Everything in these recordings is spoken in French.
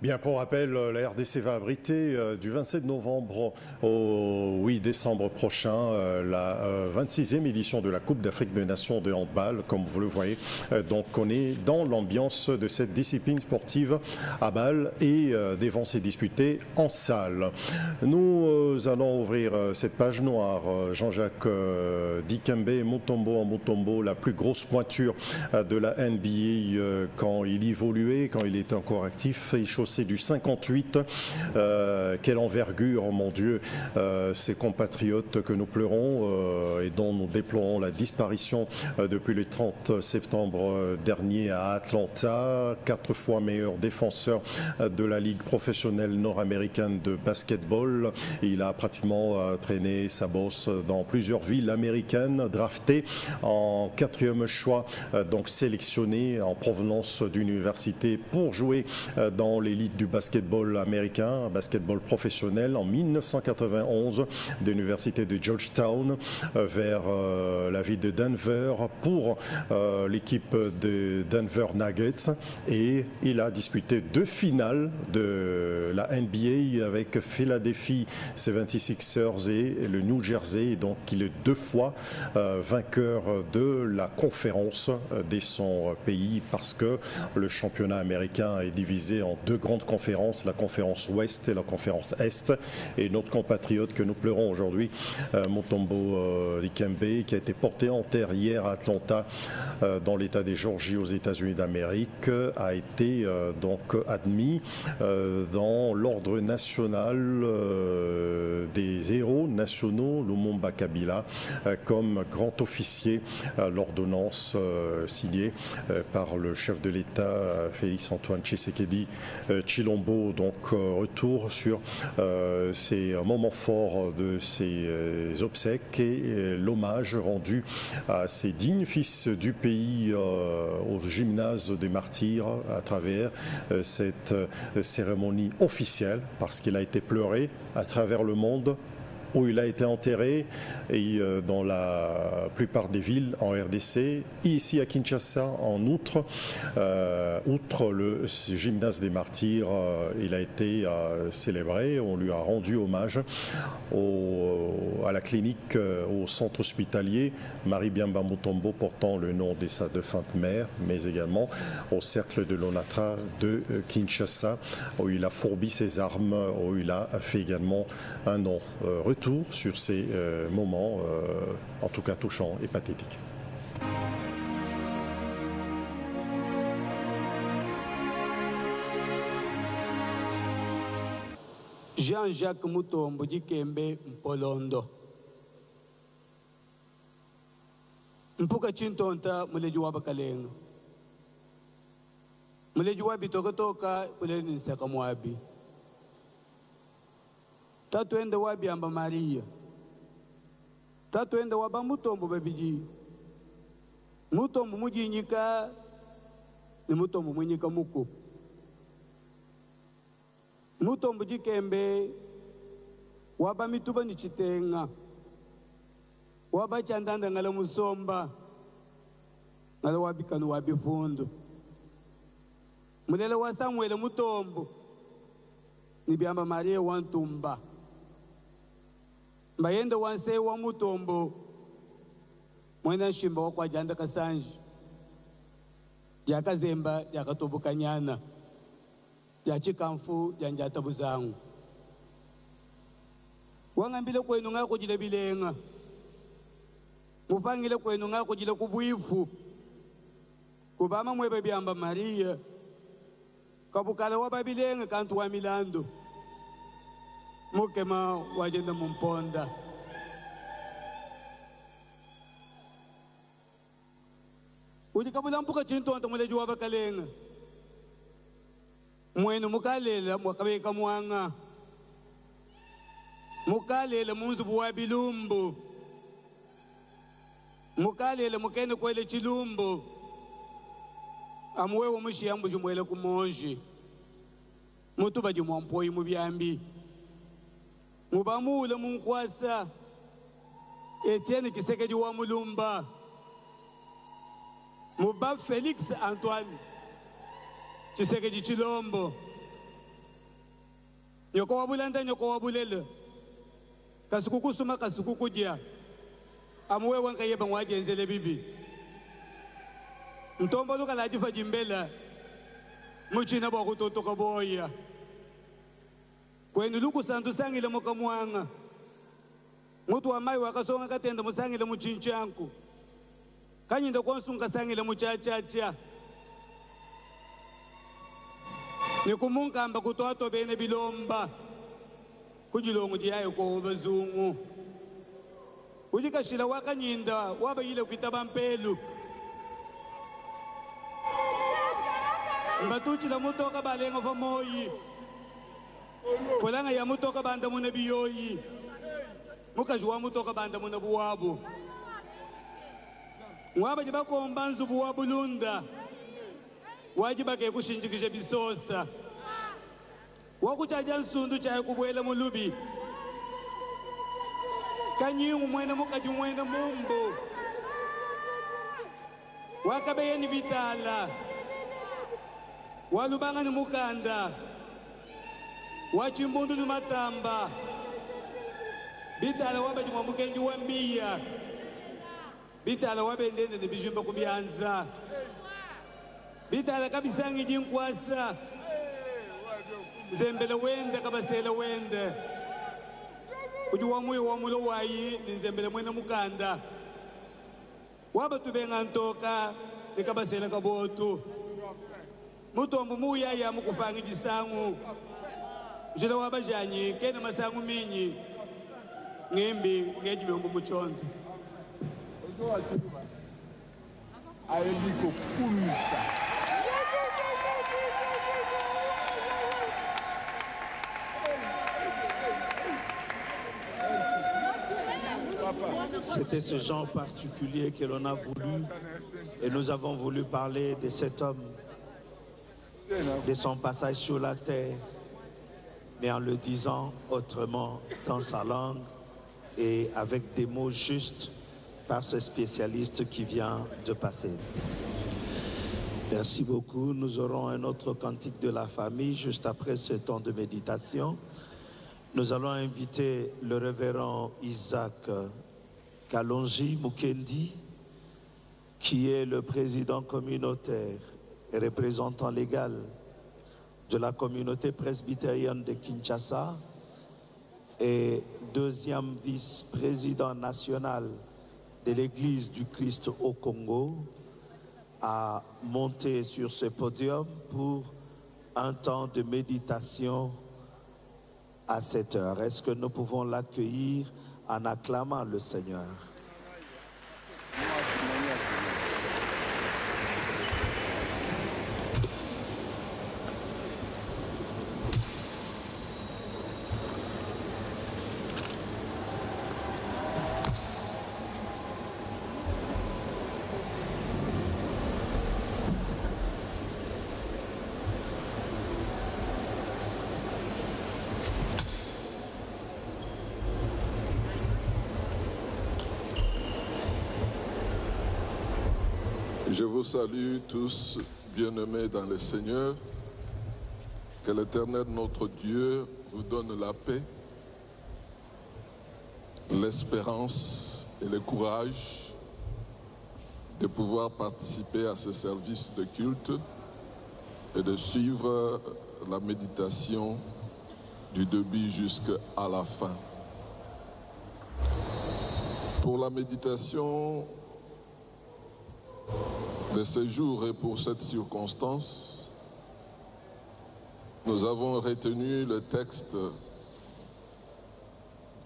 Bien, pour rappel, la RDC va abriter du 27 novembre au 8 décembre prochain la 26e édition de la Coupe d'Afrique des Nations de handball, comme vous le voyez. Donc on est dans l'ambiance de cette discipline sportive à balle et des vont se disputer en salle. Nous allons ouvrir cette page noire. Jean-Jacques Dikembe Mutombo en Mutombo, la plus grosse pointure de la NBA quand il évoluait, quand il était encore actif. Il chaussait du 58. Quelle envergure, oh mon Dieu, ces compatriotes que nous pleurons et dont nous déplorons la disparition depuis le 30 septembre dernier à Atlanta. 4 fois meilleur défenseur de la Ligue professionnelle nord-américaine de basketball. Il a pratiquement traîné sa bosse dans plusieurs villes américaines, drafté en 4e choix, donc sélectionné en provenance d'université pour jouer dans l'élite du basketball américain, basketball professionnel en 1991 de l'université de Georgetown vers la ville de Denver pour l'équipe de Denver Nuggets, et il a disputé 2 finales de la NBA avec Philadelphia 76ers et le New Jersey. Donc il est 2 fois vainqueur de la conférence de son pays, parce que le championnat américain est divisé en 2 grandes conférences, la conférence Ouest et la conférence Est. Et notre compatriote que nous pleurons aujourd'hui, Mutombo Dikembe, qui a été porté en terre hier à Atlanta dans l'état des Géorgie aux États-Unis d'Amérique, a été donc admis dans l'ordre national des héros nationaux Lumumba Kabila comme grand officier, l'ordonnance signée par le chef de l'État Félix Antoine Tshisekedi Tshilombo. Donc retour sur ces moments forts de ces obsèques et l'hommage rendu à ces dignes fils du pays au gymnase des martyrs à travers cette cérémonie officielle, parce qu'il a été pleuré à travers le monde où il a été enterré, et dans la plupart des villes en RDC, et ici à Kinshasa en outre. Outre le gymnase des martyrs, il a été célébré, on lui a rendu hommage à la clinique, au centre hospitalier Marie Biamba Mutombo, portant le nom de sa défunte mère, mais également au cercle de l'Onatra de Kinshasa, où il a fourbi ses armes, où il a fait également un nom. Retour sur ces moments, en tout cas touchants et pathétiques. Jean-Jacques Mutombo Dikembe Mpolondo. Mpuka chintonta muleji wa bakalenga. Muleji wa bitokotoka kuleni nsaka mwabi. Tatuende wabi amba Maria. Tatuende waba Mutombo babiji. Mutombo mujinyika ni Mutombo munyika muku. Mutombo Dikembe waba mituba ni chitenga. Waba chandanda ngala musomba. Ngala wabi kanu wabi fundo. Mulele wa Samuel Mutombo ni biamba Maria wantumba. Mbayende wanse wa Mutombo mwena shimba wakwa janda kasanji yakazemba yakatobukanyana yachikamfu yanjata buzangu wangambile kwenu nga kujile bilenga mupangile kwenu nga kujile kubwifu kubama mwebe biamba Maria kabukala wababilenga kantu wa milando mukema wajenda mumponda ulikabula mpuka chintonta muleji wa bakalenga mwenu mukalela mwakabeka mwanga mukalela munzubu wa bilumbu mukalela mukene kwele chilumbu amwewo mushiyambu jumwele kumonji mutuba jumwampoyi mubyambi mubamule munkwasa Etienne Kisekedi wa Mulumba muba Félix Antoine Tshisekedi Tshilombo Nyoko wabulanda nyoko wabulele. Kasukuku suma kasukuku dia. Amwe wanka yeba ngwajenzele bibi. Ntombo luka la jifa jimbela. Muchina bwa kutotoka boya. Kwenu luku santu sangile mukamwanga. Mutu wa mai wakasonga katenda musangile muchinchanku. Kanyinda konsunga sangile muchachacha. Nikumunkamba kutoato bene bilomba. Kujilongo diyayo kwa bazungu. Kujikashila wakanyinda waba yile ukitaba mpelu. Mbatuchi la mutoka balenga famoyi. Fulanga ya mutoka banda muna biyoyi. Mukajua mutoka banda muna buwabu. Mwaba jibako mbanzu buwabu lunda. Wajiba ke kushinjikisha bisosa. Wakuchaja nsundu chaye kubwela mulubi. Kanyingu mwene mukaji mwene mumbu. Wakabeye ni vitala. Walubanga ni mukanda. Wachimbundu ni matamba. Vitala wabaji mwamukenji wambia. Vitala wabendende ni bijumba kubianza. Vitala kabisangi jinkwasa. Nzembele wende kabasela wende. Kujuwa mwe wa mulo wayi ni nzembele mwene mukanda. Waba tubenga ntoka ni kabasela kabotu. Mutombo muya ya mukupangi jisangu. Jila waba janyi kene masangu minyi. Ngembi ngejibe mbu muchondo. Ayeliko kumisa. C'était ce genre particulier que l'on a voulu et nous avons voulu parler de cet homme, de son passage sur la terre, mais en le disant autrement dans sa langue et avec des mots justes par ce spécialiste qui vient de passer. Merci beaucoup. Nous aurons un autre cantique de la famille juste après ce temps de méditation. Nous allons inviter le révérend Isaac Kalonji Mukendi, qui est le président communautaire et représentant légal de la communauté presbytérienne de Kinshasa et deuxième vice-président national de l'Église du Christ au Congo, à monter sur ce podium pour un temps de méditation à cette heure. Est-ce que nous pouvons l'accueillir en acclamant le Seigneur? Je vous salue tous, bien-aimés dans le Seigneur. Que l'Éternel, notre Dieu, vous donne la paix, l'espérance et le courage de pouvoir participer à ce service de culte et de suivre la méditation du début jusqu'à la fin. Pour la méditation de ce jour et pour cette circonstance, nous avons retenu le texte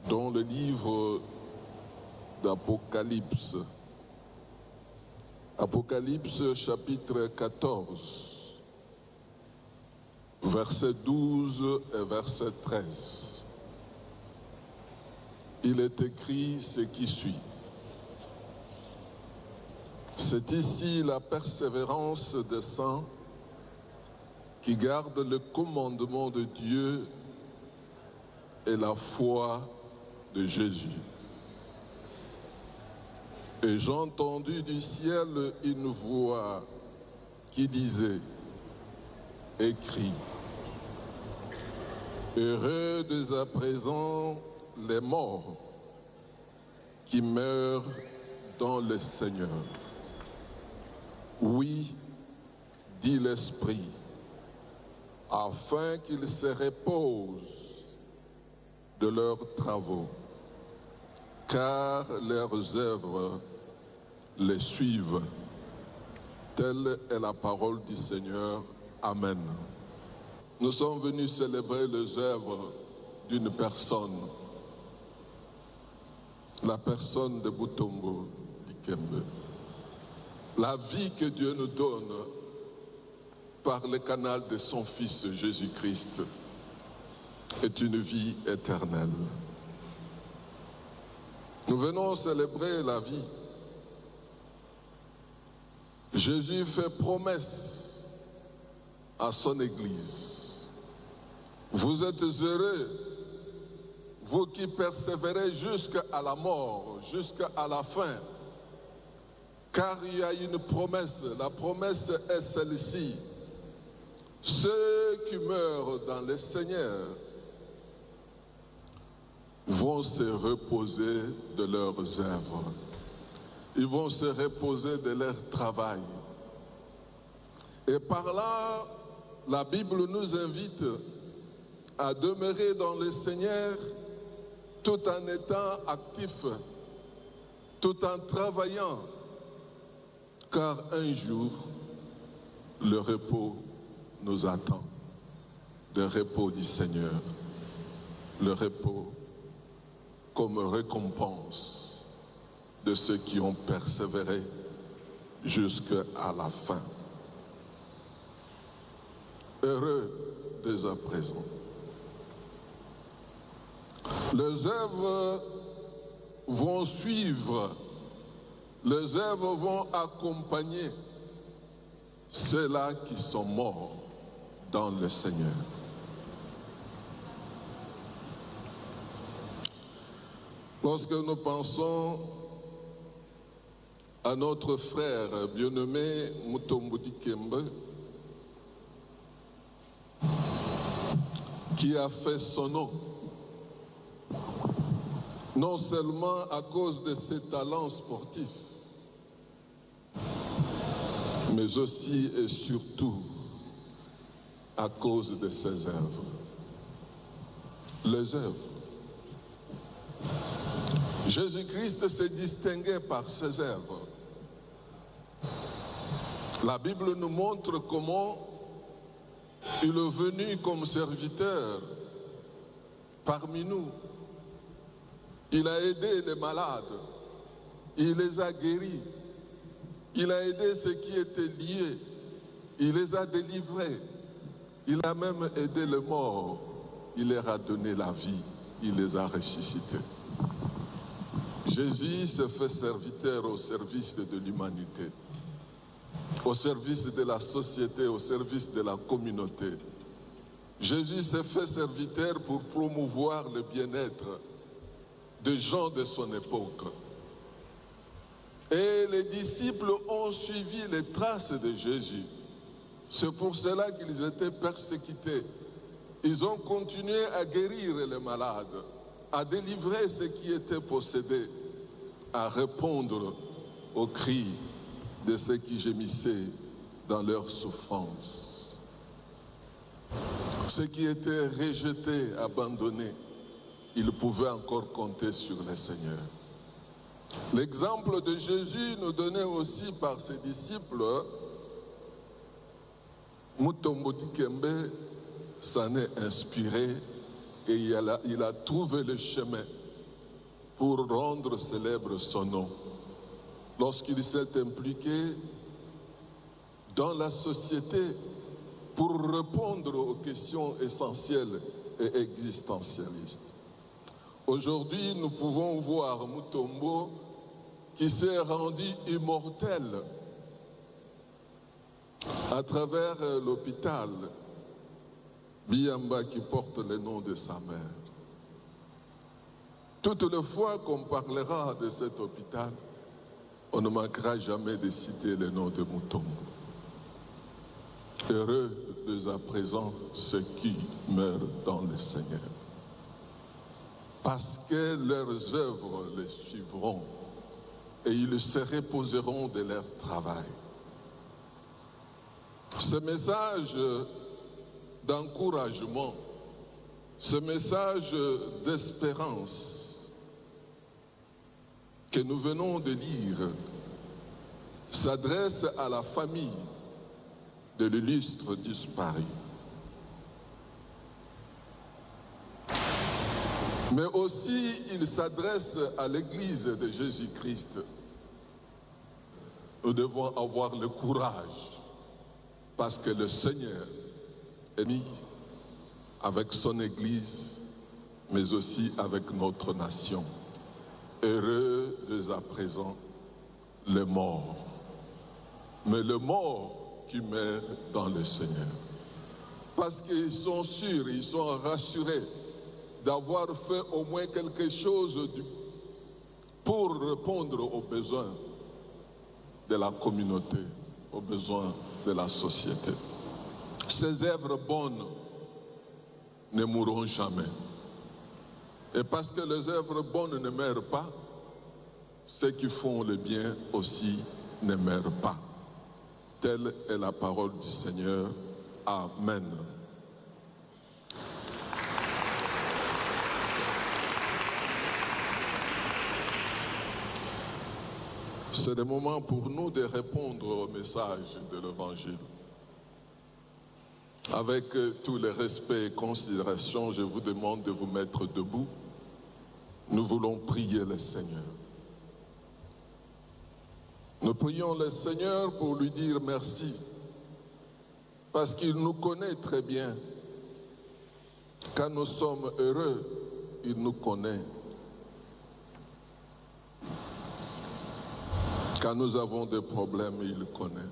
dans le livre d'Apocalypse. Apocalypse chapitre 14, verset 12 et verset 13. Il est écrit ce qui suit. C'est ici la persévérance des saints qui gardent le commandement de Dieu et la foi de Jésus. Et j'ai entendu du ciel une voix qui disait, écris, Heureux dès à présent les morts qui meurent dans le Seigneur. Oui, dit l'Esprit, afin qu'ils se reposent de leurs travaux, car leurs œuvres les suivent. Telle est la parole du Seigneur. Amen. Nous sommes venus célébrer les œuvres d'une personne, la personne de Mutombo Dikembe. La vie que Dieu nous donne par le canal de son Fils Jésus-Christ est une vie éternelle. Nous venons célébrer la vie. Jésus fait promesse à son Église. Vous êtes heureux, vous qui persévérez jusqu'à la mort, jusqu'à la fin, car il y a une promesse. La promesse est celle-ci. Ceux qui meurent dans le Seigneur vont se reposer de leurs œuvres. Ils vont se reposer de leur travail. Et par là, la Bible nous invite à demeurer dans le Seigneur tout en étant actifs, tout en travaillant, car un jour, le repos nous attend, le repos du Seigneur, le repos comme récompense de ceux qui ont persévéré jusqu'à la fin. Heureux dès à présent. Les œuvres vont suivre, les œuvres vont accompagner ceux-là qui sont morts dans le Seigneur. Lorsque nous pensons à notre frère bien-aimé Mutombo Dikembe, qui a fait son nom, non seulement à cause de ses talents sportifs, mais aussi et surtout à cause de ses œuvres. Les œuvres. Jésus-Christ s'est distingué par ses œuvres. La Bible nous montre comment il est venu comme serviteur parmi nous. Il a aidé les malades, il les a guéris, il a aidé ceux qui étaient liés, il les a délivrés, il a même aidé les morts, il leur a donné la vie, il les a ressuscités. Jésus se fait serviteur au service de l'humanité, au service de la société, au service de la communauté. Jésus se fait serviteur pour promouvoir le bien-être des gens de son époque. Et les disciples ont suivi les traces de Jésus. C'est pour cela qu'ils étaient persécutés. Ils ont continué à guérir les malades, à délivrer ceux qui étaient possédés, à répondre aux cris de ceux qui gémissaient dans leur souffrance. Ceux qui étaient rejetés, abandonnés, ils pouvaient encore compter sur le Seigneur. L'exemple de Jésus nous donnait aussi par ses disciples. Mutombo Dikembe s'en est inspiré et il a trouvé le chemin pour rendre célèbre son nom. Lorsqu'il s'est impliqué dans la société pour répondre aux questions essentielles et existentialistes. Aujourd'hui, nous pouvons voir Mutombo qui s'est rendu immortel à travers l'hôpital Biamba qui porte le nom de sa mère. Toutes les fois qu'on parlera de cet hôpital, on ne manquera jamais de citer le nom de Mutombo. Heureux dès à présent ceux qui meurent dans le Seigneur, parce que leurs œuvres les suivront et ils se reposeront de leur travail. Ce message d'encouragement, ce message d'espérance que nous venons de lire s'adresse à la famille de l'illustre disparu. Mais aussi, il s'adresse à l'Église de Jésus-Christ. Nous devons avoir le courage, parce que le Seigneur est mis avec son Église, mais aussi avec notre nation. Heureux dès à présent les morts, mais les morts qui meurent dans le Seigneur. Parce qu'ils sont sûrs, ils sont rassurés d'avoir fait au moins quelque chose pour répondre aux besoins de la communauté, aux besoins de la société. Ces œuvres bonnes ne mourront jamais. Et parce que les œuvres bonnes ne meurent pas, ceux qui font le bien aussi ne meurent pas. Telle est la parole du Seigneur. Amen. C'est le moment pour nous de répondre au message de l'Évangile. Avec tout le respect et considération, je vous demande de vous mettre debout. Nous voulons prier le Seigneur. Nous prions le Seigneur pour lui dire merci, parce qu'il nous connaît très bien. Quand nous sommes heureux, il nous connaît. Quand nous avons des problèmes, il le connaît.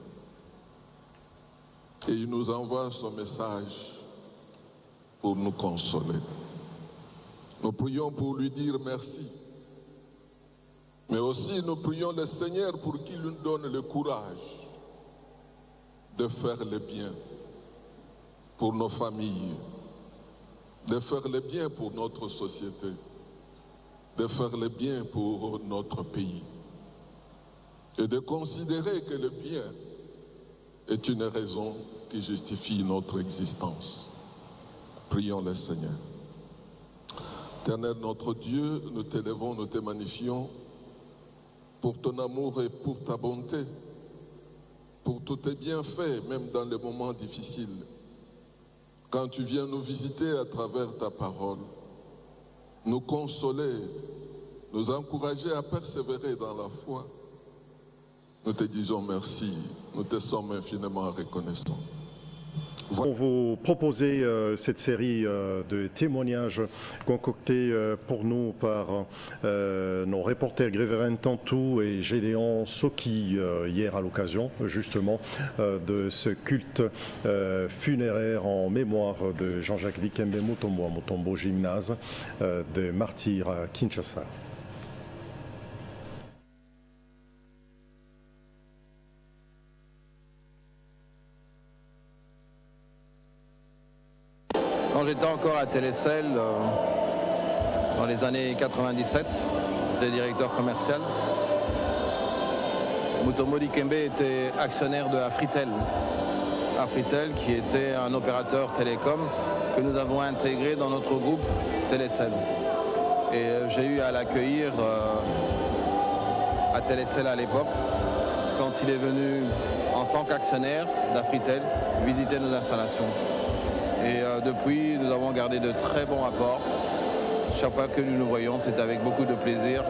Et il nous envoie son message pour nous consoler. Nous prions pour lui dire merci. Mais aussi nous prions le Seigneur pour qu'il nous donne le courage de faire le bien pour nos familles, de faire le bien pour notre société, de faire le bien pour notre pays. Et de considérer que le bien est une raison qui justifie notre existence. Prions le Seigneur. Éternel notre Dieu, nous t'élevons, nous te magnifions pour ton amour et pour ta bonté, pour tous tes bienfaits, même dans les moments difficiles. Quand tu viens nous visiter à travers ta parole, nous consoler, nous encourager à persévérer dans la foi, nous te disons merci, nous te sommes infiniment reconnaissants. On vous proposer cette série de témoignages concoctés pour nous par nos reporters Gréverin Tantou et Gédéon Soki hier à l'occasion justement de ce culte funéraire en mémoire de Jean-Jacques Dikembe Mutombo à Mutombo Gymnase des martyrs à Kinshasa. Quand j'étais encore à Télécel, dans les années 97, j'étais directeur commercial. Mutombo Dikembe était actionnaire de Afritel. Afritel qui était un opérateur télécom que nous avons intégré dans notre groupe Télécel. Et j'ai eu à l'accueillir à Télécel à l'époque, quand il est venu en tant qu'actionnaire d'Afritel visiter nos installations. Et depuis, nous avons gardé de très bons rapports. Chaque fois que nous nous voyons, c'est avec beaucoup de plaisir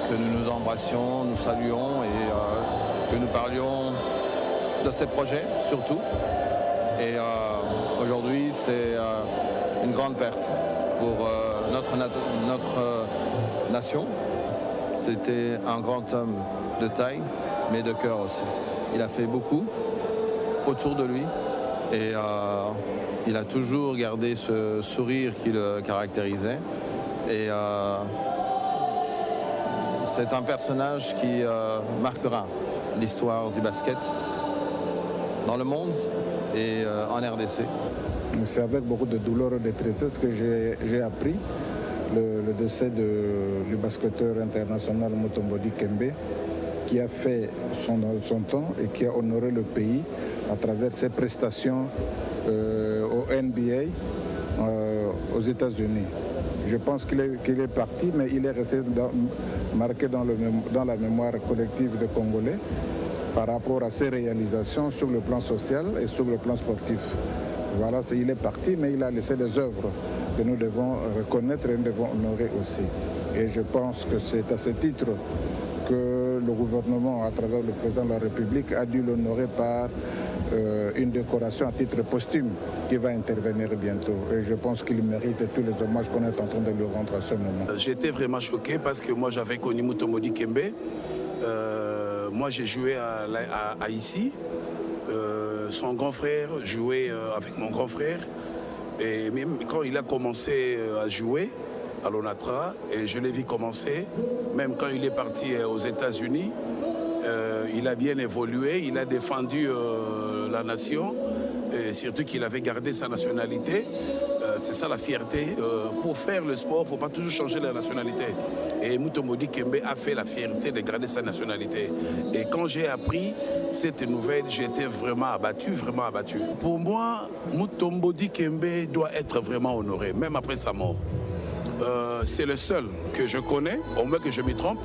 que nous nous embrassions, nous saluons et que nous parlions de ces projets surtout. Et aujourd'hui, c'est une grande perte pour notre nation. C'était un grand homme de taille, mais de cœur aussi. Il a fait beaucoup autour de lui et il a toujours gardé ce sourire qui le caractérisait. Et c'est un personnage qui marquera l'histoire du basket dans le monde et en RDC. C'est avec beaucoup de douleur et de tristesse que j'ai appris le décès du basketteur international Mutombo Dikembe, qui a fait son temps et qui a honoré le pays à travers ses prestations au NBA aux États-Unis. Je pense qu'il est parti, mais il est resté marqué dans la mémoire collective des Congolais par rapport à ses réalisations sur le plan social et sur le plan sportif. Voilà, il est parti, mais il a laissé des œuvres que nous devons reconnaître et nous devons honorer aussi. Et je pense que c'est à ce titre que le gouvernement, à travers le président de la République, a dû l'honorer par une décoration à titre posthume qui va intervenir bientôt. Et je pense qu'il mérite tous les hommages qu'on est en train de lui rendre à ce moment. J'étais vraiment choqué parce que moi j'avais connu Mutombo Dikembe. Moi j'ai joué à ici. Son grand frère jouait avec mon grand frère. Et même quand il a commencé à jouer à l'ONATRA, et je l'ai vu commencer, même quand il est parti aux États-Unis, il a bien évolué, il a défendu la nation, et surtout qu'il avait gardé sa nationalité. C'est ça la fierté. Pour faire le sport, il ne faut pas toujours changer la nationalité. Et Mutombo Dikembe a fait la fierté de garder sa nationalité. Et quand j'ai appris cette nouvelle, j'étais vraiment abattu, vraiment abattu. Pour moi, Mutombo Dikembe doit être vraiment honoré, même après sa mort. C'est le seul que je connais, au moins que je me trompe,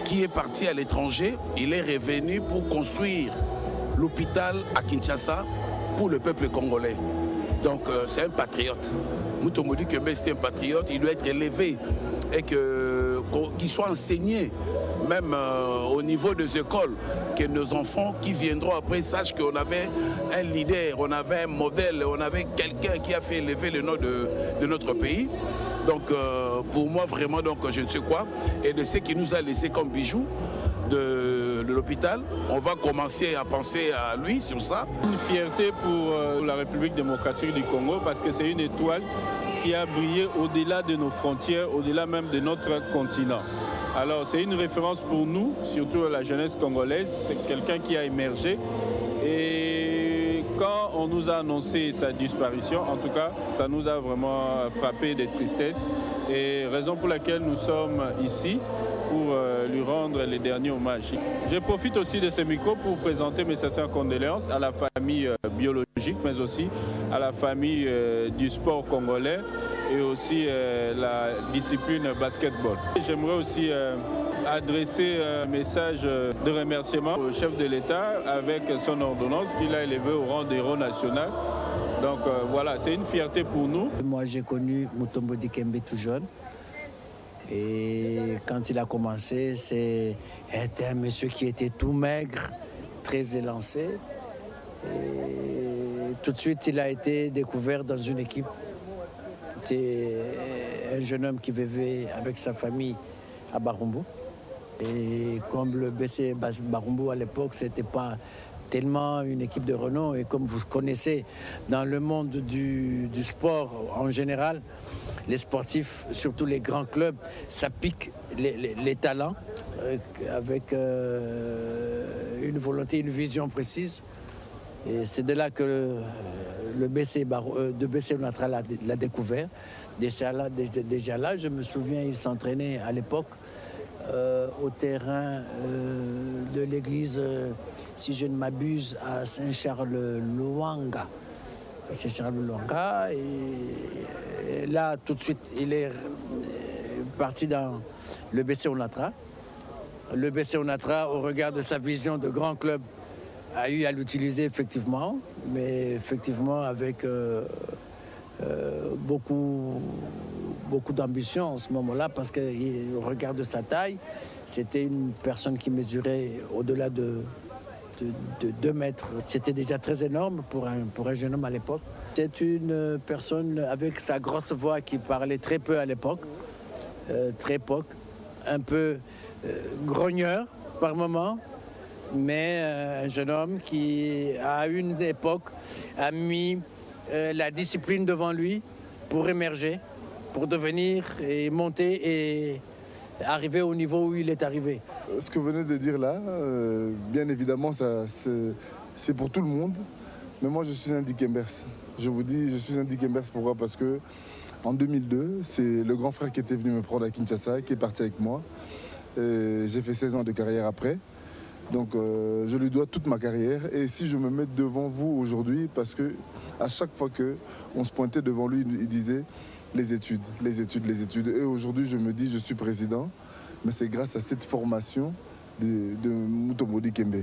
qui est parti à l'étranger. Il est revenu pour construire l'hôpital à Kinshasa pour le peuple congolais. Donc c'est un patriote. Mutombo Dikembe, c'est un patriote, il doit être élevé et qu'il soit enseigné, même au niveau des écoles, que nos enfants qui viendront après sachent qu'on avait un leader, on avait un modèle, on avait quelqu'un qui a fait élever le nom de notre pays. Donc pour moi vraiment, donc, je ne sais quoi, et de ce qu'il nous a laissé comme bijoux de l'hôpital, on va commencer à penser à lui sur ça. Une fierté pour la République démocratique du Congo parce que c'est une étoile qui a brillé au-delà de nos frontières, au-delà même de notre continent. Alors c'est une référence pour nous, surtout la jeunesse congolaise, c'est quelqu'un qui a émergé. Et quand on nous a annoncé sa disparition, en tout cas, ça nous a vraiment frappé de tristesse. Et raison pour laquelle nous sommes ici, pour lui rendre les derniers hommages. Je profite aussi de ce micro pour présenter mes sincères condoléances à la famille biologique, mais aussi à la famille du sport congolais et aussi la discipline basketball. J'aimerais aussi adresser un message de remerciement au chef de l'État avec son ordonnance qu'il a élevé au rang d'héros national. Donc voilà, c'est une fierté pour nous. Moi j'ai connu Mutombo Dikembe tout jeune. Et quand il a commencé, c'était un monsieur qui était tout maigre, très élancé. Et tout de suite, il a été découvert dans une équipe. C'est un jeune homme qui vivait avec sa famille à Barumbu. Et comme le BC Barumbu à l'époque, c'était pas tellement une équipe de renom. Et comme vous connaissez, dans le monde du sport en général, les sportifs, surtout les grands clubs, ça pique les talents avec une volonté, une vision précise. Et c'est de là que le BC ONATRA l'a découvert. Déjà là, je me souviens, il s'entraînait à l'époque au terrain de l'église, si je ne m'abuse, à Saint-Charles-Luanga. Et là, tout de suite, il est parti dans le BC ONATRA. Le BC ONATRA, au regard de sa vision de grand club, a eu à l'utiliser effectivement, mais effectivement avec beaucoup d'ambition en ce moment-là, parce qu'au regard de sa taille, c'était une personne qui mesurait au-delà de 2 mètres. C'était déjà très énorme pour un jeune homme à l'époque. C'est une personne avec sa grosse voix qui parlait très peu à l'époque, un peu grogneur par moment, mais un jeune homme qui, à une époque, a mis la discipline devant lui pour émerger, pour devenir et monter et arriver au niveau où il est arrivé. Ce que vous venez de dire là, bien évidemment, c'est pour tout le monde. Mais moi, je suis un Dikembers. Je vous dis, je suis un Dikembers. Pourquoi? Parce que en 2002, c'est le grand frère qui était venu me prendre à Kinshasa, qui est parti avec moi. J'ai fait 16 ans de carrière après. Donc, je lui dois toute ma carrière. Et si je me mets devant vous aujourd'hui, parce que à chaque fois qu'on se pointait devant lui, il disait les études, les études, les études. Et aujourd'hui, je me dis, je suis président. Mais c'est grâce à cette formation de Mutombo Dikembe.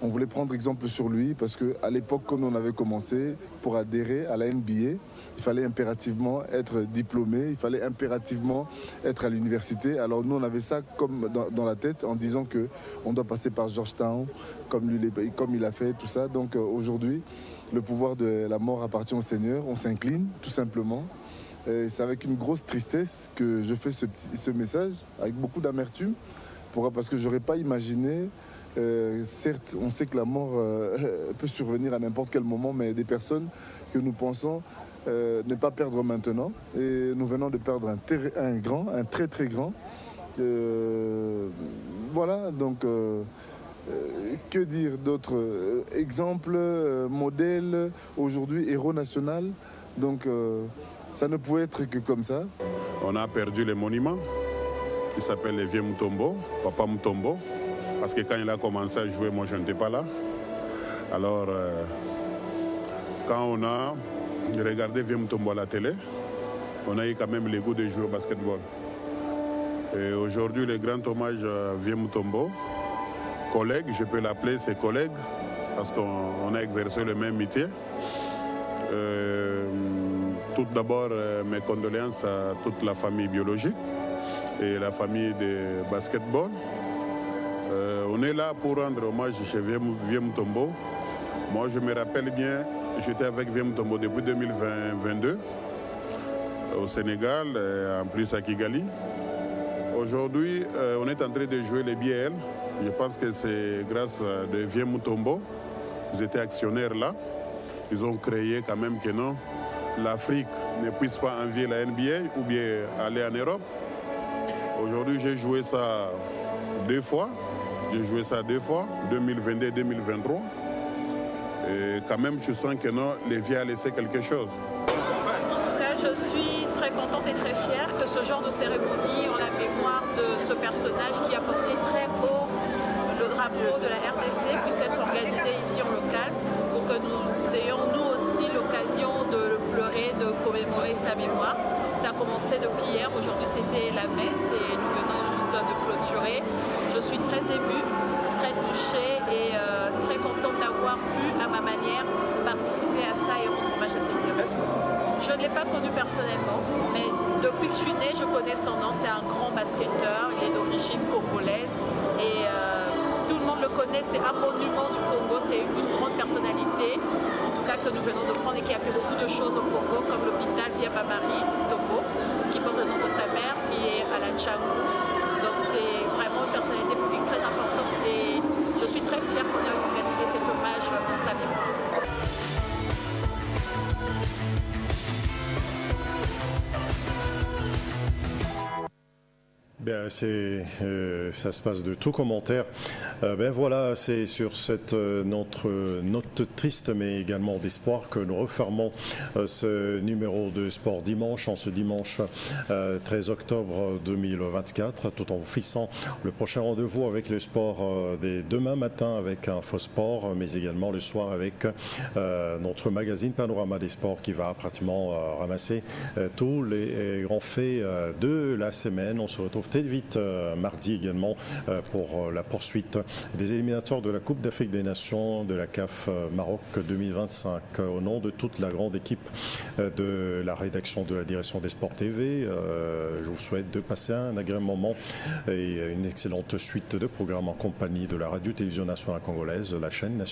On voulait prendre exemple sur lui parce qu'à l'époque, quand on avait commencé, pour adhérer à la NBA, il fallait impérativement être diplômé, il fallait impérativement être à l'université. Alors nous, on avait ça comme dans la tête en disant qu'on doit passer par Georgetown, comme il a fait, tout ça. Donc aujourd'hui, le pouvoir de la mort appartient au Seigneur, on s'incline tout simplement. C'est avec une grosse tristesse que je fais ce message, avec beaucoup d'amertume. Pourquoi? Parce que je n'aurais pas imaginé... certes, on sait que la mort peut survenir à n'importe quel moment, mais des personnes que nous pensons ne pas perdre maintenant. Et nous venons de perdre un très très grand. Voilà, donc que dire d'autre? Exemple, modèle, aujourd'hui héros national. Donc ça ne pouvait être que comme ça. On a perdu les monuments qui s'appellent les vieux Mutombo, Papa Mutombo. Parce que quand il a commencé à jouer, moi je n'étais pas là. Alors, quand on a regardé Vieux Mutombo à la télé, on a eu quand même le goût de jouer au basketball. Et aujourd'hui, le grand hommage à Vieux Mutombo, collègue, je peux l'appeler ses collègues, parce qu'on a exercé le même métier. Tout d'abord, mes condoléances à toute la famille biologique et la famille de basketball. On est là pour rendre hommage chez Vieux Mutombo. Moi, je me rappelle bien, j'étais avec Vieux Mutombo depuis 2022 au Sénégal, en plus à Kigali. Aujourd'hui, on est en train de jouer les BL. Je pense que c'est grâce à de Vieux Mutombo. Ils étaient actionnaires là. Ils ont créé quand même que non, l'Afrique ne puisse pas envier la NBA ou bien aller en Europe. Aujourd'hui, j'ai joué ça 2 fois. J'ai joué ça 2 fois, 2022 et 2023. Et quand même, je sens que non, les vieux a laissé quelque chose. En tout cas, je suis très contente et très fière que ce genre de cérémonie, en la mémoire de ce personnage qui a porté très haut le drapeau de la RDC, puisse être organisé ici en local pour que nous ayons nous aussi l'occasion de le pleurer, de commémorer sa mémoire. Ça a commencé depuis hier, aujourd'hui c'était la messe et nous venons juste de clôturer. Je suis très émue, très touchée et très contente d'avoir pu, à ma manière, participer à ça et rendre hommage à cet héros. Je ne l'ai pas connu personnellement, mais depuis que je suis née, je connais son nom. C'est un grand basketteur, il est d'origine congolaise et tout le monde le connaît. C'est un monument du Congo, c'est une grande personnalité, en tout cas que nous venons de prendre et qui a fait beaucoup de choses au Congo, comme l'hôpital Biabamari Togo, qui porte le nom de sa mère, qui est à la Tchangou. Donc c'est vraiment une personnalité publique très importante et je suis très fière qu'on ait organisé cet hommage en sa mémoire. Bien, ça se passe de tout commentaire. Ben voilà, c'est sur cette notre note triste mais également d'espoir que nous refermons ce numéro de Sport Dimanche en ce dimanche 13 octobre 2024, tout en vous fixant le prochain rendez-vous avec le sport dès demain matin avec InfoSport, mais également le soir avec notre magazine Panorama des Sports qui va pratiquement ramasser tous les grands faits de la semaine. On se retrouve très vite mardi également pour la poursuite des éliminatoires de la Coupe d'Afrique des Nations de la CAF Maroc 2025. Au nom de toute la grande équipe de la rédaction de la direction des Sports TV, je vous souhaite de passer un agréable moment et une excellente suite de programmes en compagnie de la Radio-Télévision nationale congolaise, la chaîne nationale.